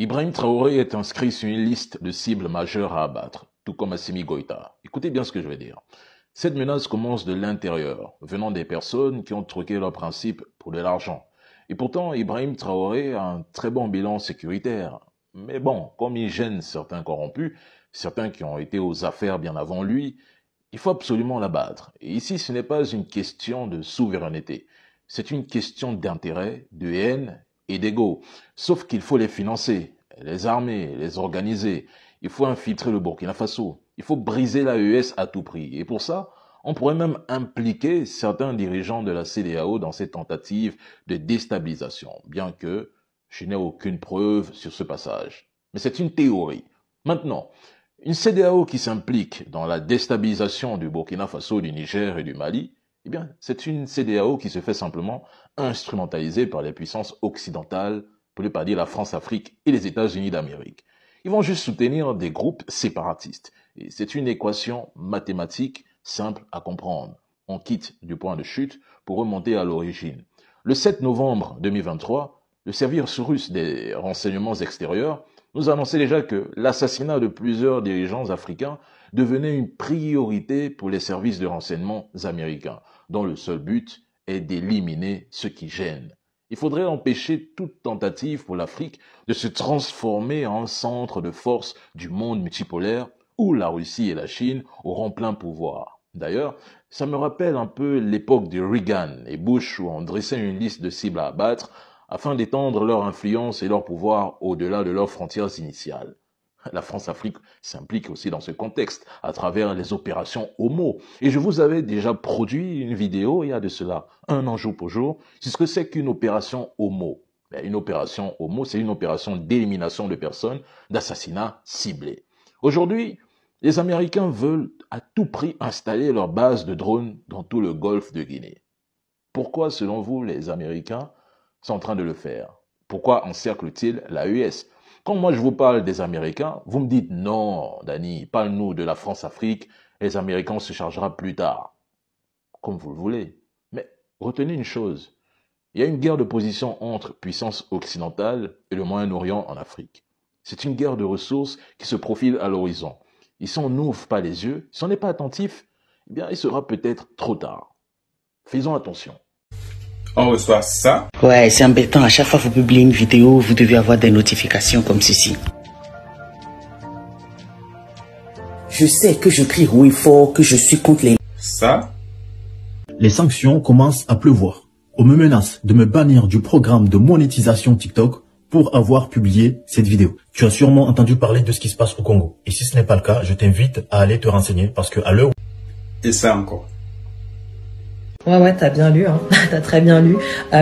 Ibrahim Traoré est inscrit sur une liste de cibles majeures à abattre, tout comme Assimi Goïta. Écoutez bien ce que je vais dire. Cette menace commence de l'intérieur, venant des personnes qui ont troqué leurs principes pour de l'argent. Et pourtant, Ibrahim Traoré a un très bon bilan sécuritaire. Mais bon, comme il gêne certains corrompus, certains qui ont été aux affaires bien avant lui, il faut absolument l'abattre. Et ici, ce n'est pas une question de souveraineté. C'est une question d'intérêt, de haine et d'ego. Sauf qu'il faut les financer, les armer, les organiser. Il faut infiltrer le Burkina Faso. Il faut briser l'AES à tout prix. Et pour ça, on pourrait même impliquer certains dirigeants de la CEDEAO dans ces tentatives de déstabilisation, bien que je n'ai aucune preuve sur ce passage. Mais c'est une théorie. Maintenant, une CEDEAO qui s'implique dans la déstabilisation du Burkina Faso, du Niger et du Mali, eh bien, c'est une CEDEAO qui se fait simplement instrumentaliser par les puissances occidentales, pour ne pas dire la France-Afrique et les États-Unis d'Amérique. Ils vont juste soutenir des groupes séparatistes. Et c'est une équation mathématique simple à comprendre. On quitte du point de chute pour remonter à l'origine. Le 7 novembre 2023, le service russe des renseignements extérieurs nous annonçait déjà que l'assassinat de plusieurs dirigeants africains devenait une priorité pour les services de renseignement américains, dont le seul but est d'éliminer ce qui gêne. Il faudrait empêcher toute tentative pour l'Afrique de se transformer en centre de force du monde multipolaire où la Russie et la Chine auront plein pouvoir. D'ailleurs, ça me rappelle un peu l'époque de Reagan et Bush où on dressait une liste de cibles à abattre afin d'étendre leur influence et leur pouvoir au-delà de leurs frontières initiales. La France-Afrique s'implique aussi dans ce contexte à travers les opérations Homo. Et je vous avais déjà produit une vidéo il y a de cela 1 an jour pour jour sur ce que c'est qu'une opération Homo. Une opération Homo, c'est une opération d'élimination de personnes, d'assassinat ciblé. Aujourd'hui, les Américains veulent à tout prix installer leur base de drones dans tout le golfe de Guinée. Pourquoi, selon vous, les Américains sont en train de le faire? Pourquoi encerclent-ils l'AES? Quand moi je vous parle des Américains, vous me dites non, Dani, parle-nous de la France-Afrique, les Américains se chargera plus tard. Comme vous le voulez. Mais retenez une chose, il y a une guerre de position entre puissances occidentales et le Moyen-Orient en Afrique. C'est une guerre de ressources qui se profile à l'horizon. Et si on n'ouvre pas les yeux, si on n'est pas attentif, eh bien il sera peut-être trop tard. Faisons attention. On reçoit ça. Ouais, c'est embêtant. À chaque fois que vous publiez une vidéo, vous devez avoir des notifications comme ceci. Je sais que je crie oui fort, que je suis contre les... Ça. Les sanctions commencent à pleuvoir. On me menace de me bannir du programme de monétisation TikTok pour avoir publié cette vidéo. Tu as sûrement entendu parler de ce qui se passe au Congo. Et si ce n'est pas le cas, je t'invite à aller te renseigner parce que à l'heure... Et ça encore. Ouais, t'as bien lu, hein. T'as très bien lu.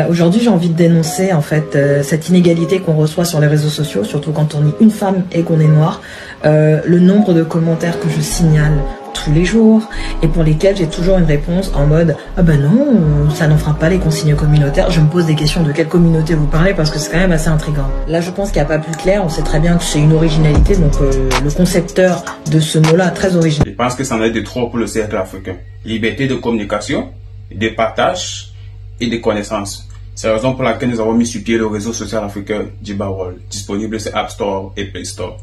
Aujourd'hui, j'ai envie de dénoncer en fait cette inégalité qu'on reçoit sur les réseaux sociaux, surtout quand on est une femme et qu'on est noir. Le nombre de commentaires que je signale tous les jours et pour lesquels j'ai toujours une réponse en mode « Ah ben non, ça n'enfreint pas les consignes communautaires ». Je me pose des questions de quelle communauté vous parlez parce que c'est quand même assez intriguant. Là, je pense qu'il n'y a pas plus clair. On sait très bien que c'est une originalité, donc le concepteur de ce mot-là, très original. Je pense que ça en est de trop pour le cercle africain. Liberté de communication, de partage et de connaissances. C'est la raison pour laquelle nous avons mis sur pied le réseau social africain Djiba World, disponible sur App Store et Play Store.